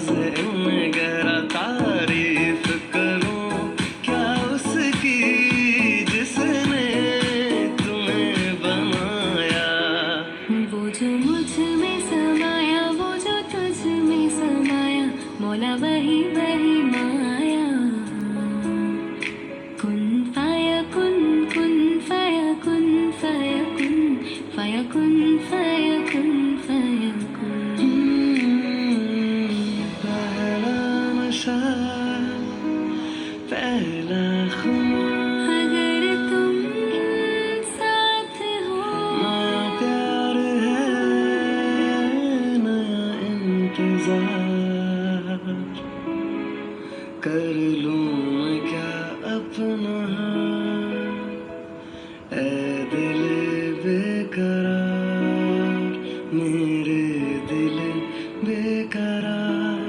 गहरा तारीफ करूं क्या उसकी जिसने तुम्हें बनाया। वो जो मुझ में समाया, वो जो तुझ में समाया, मौला वही वही माया। कुन फाया कुन, कुन फाया कुन, फाया कुन, फाया कुन, फाया कुन, फाया कुन। पहला नशा, पहला खुमार, अगर तुम साथ हो, नया प्यार है, नया इंतजार। कर लूं मैं क्या अपना ऐ दिल बेकरार, मेरे दिल बेकरार,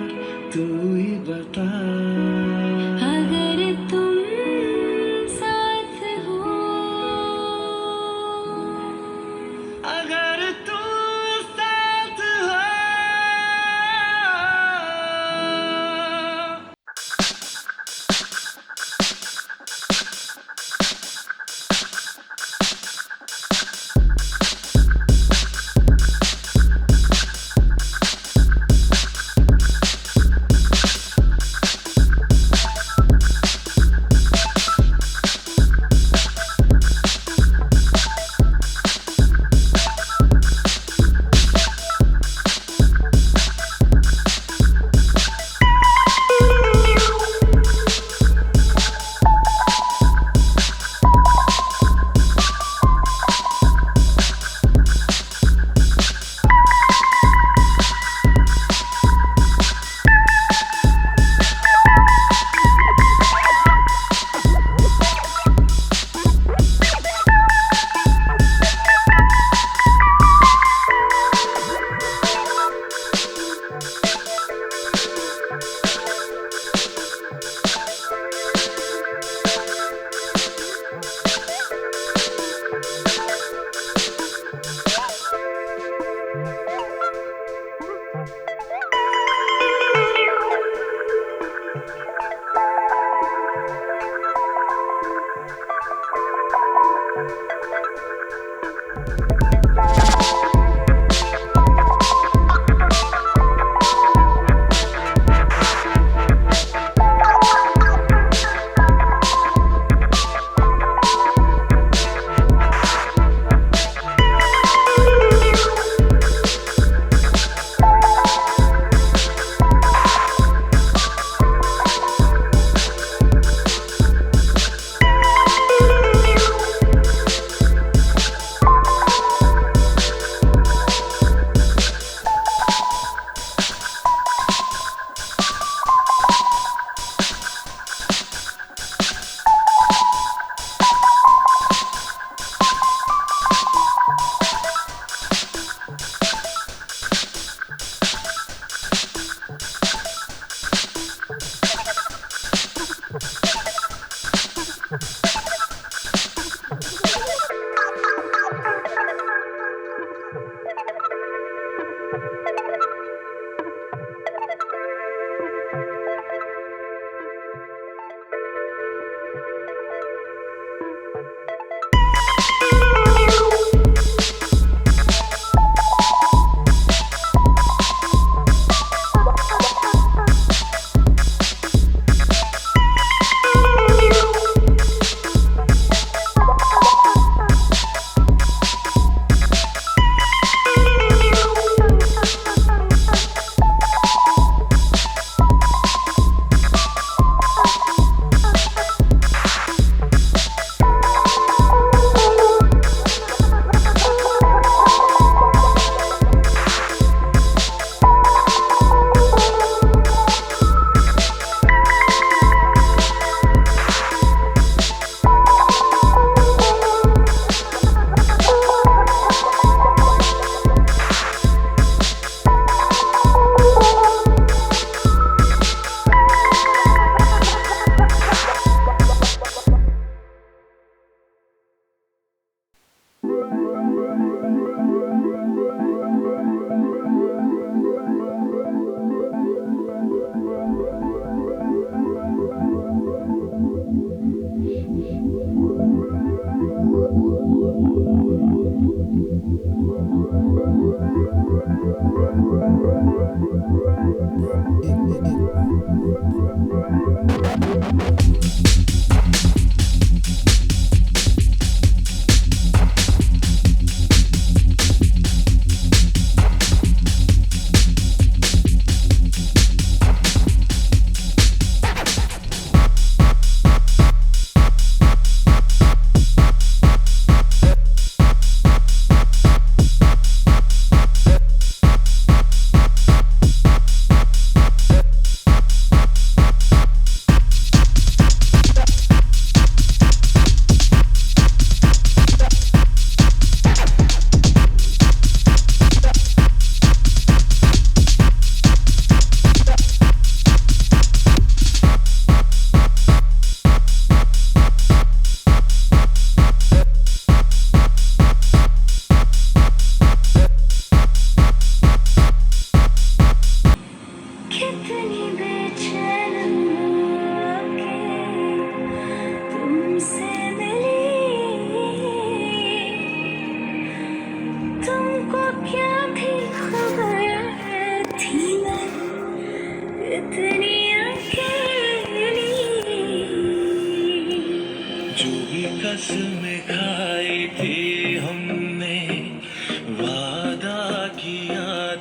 तू ही बता। अगर तुम साथ हो, अगर तू साथ हो।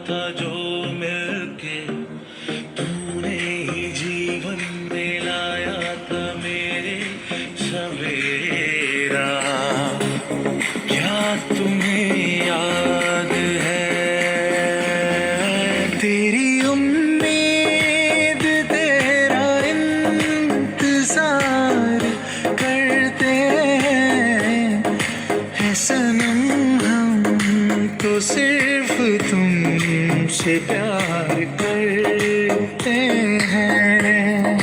था जो मिलके तूने ही जीवन में लाया था मेरे सवेरा। क्या तुम्हें याद है तेरी उम्मीद तेरा इंतजार करते हैं सनम हम तो सिर्फ तुमसे प्यार करते हैं।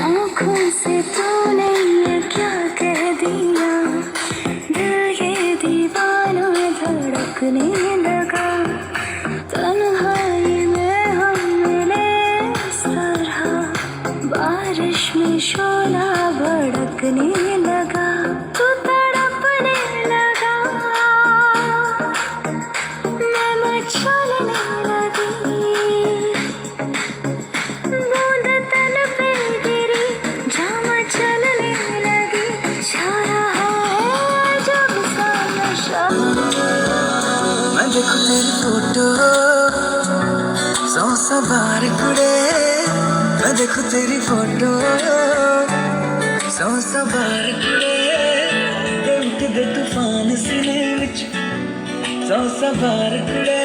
आँखों से तूने ये क्या कह दिया, दिल ये दीवाना धड़कने लगा। तन्हाई में हम मिले इस तरह, बारिश में शोला भड़कने लगा। तू तड़पने लगा, मैं मचलने लगी। बूंद तन पे गिरी, जाम चलने लगी। छा रहा है जब सा नशा। मैं देखूं तेरी फोटो 100 बार कुड़े, मैं देखूं तेरी फोटो 100 बार कुड़े। ते उठदे तूफान सीने विच 100 बार कुड़े,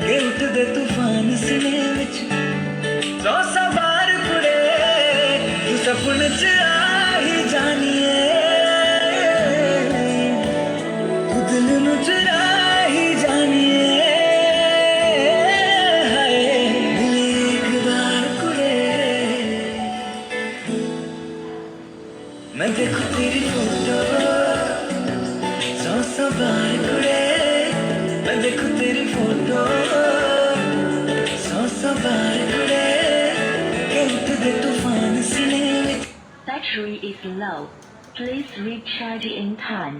ते उठदे तूफान सीने विच 100 बार कुड़े। तू सपने च आ ही जानिए, तू दिल नू चुरा ही जानिए। हाय दिल एक बार कुड़े, मैं देखूं तेरी फोटो 100 बार कुड़े, मैं देखूं तेरी फोटो 100 बार कुड़े। के उठदे तूफान सीने विच। Battery is low. Please recharge in time.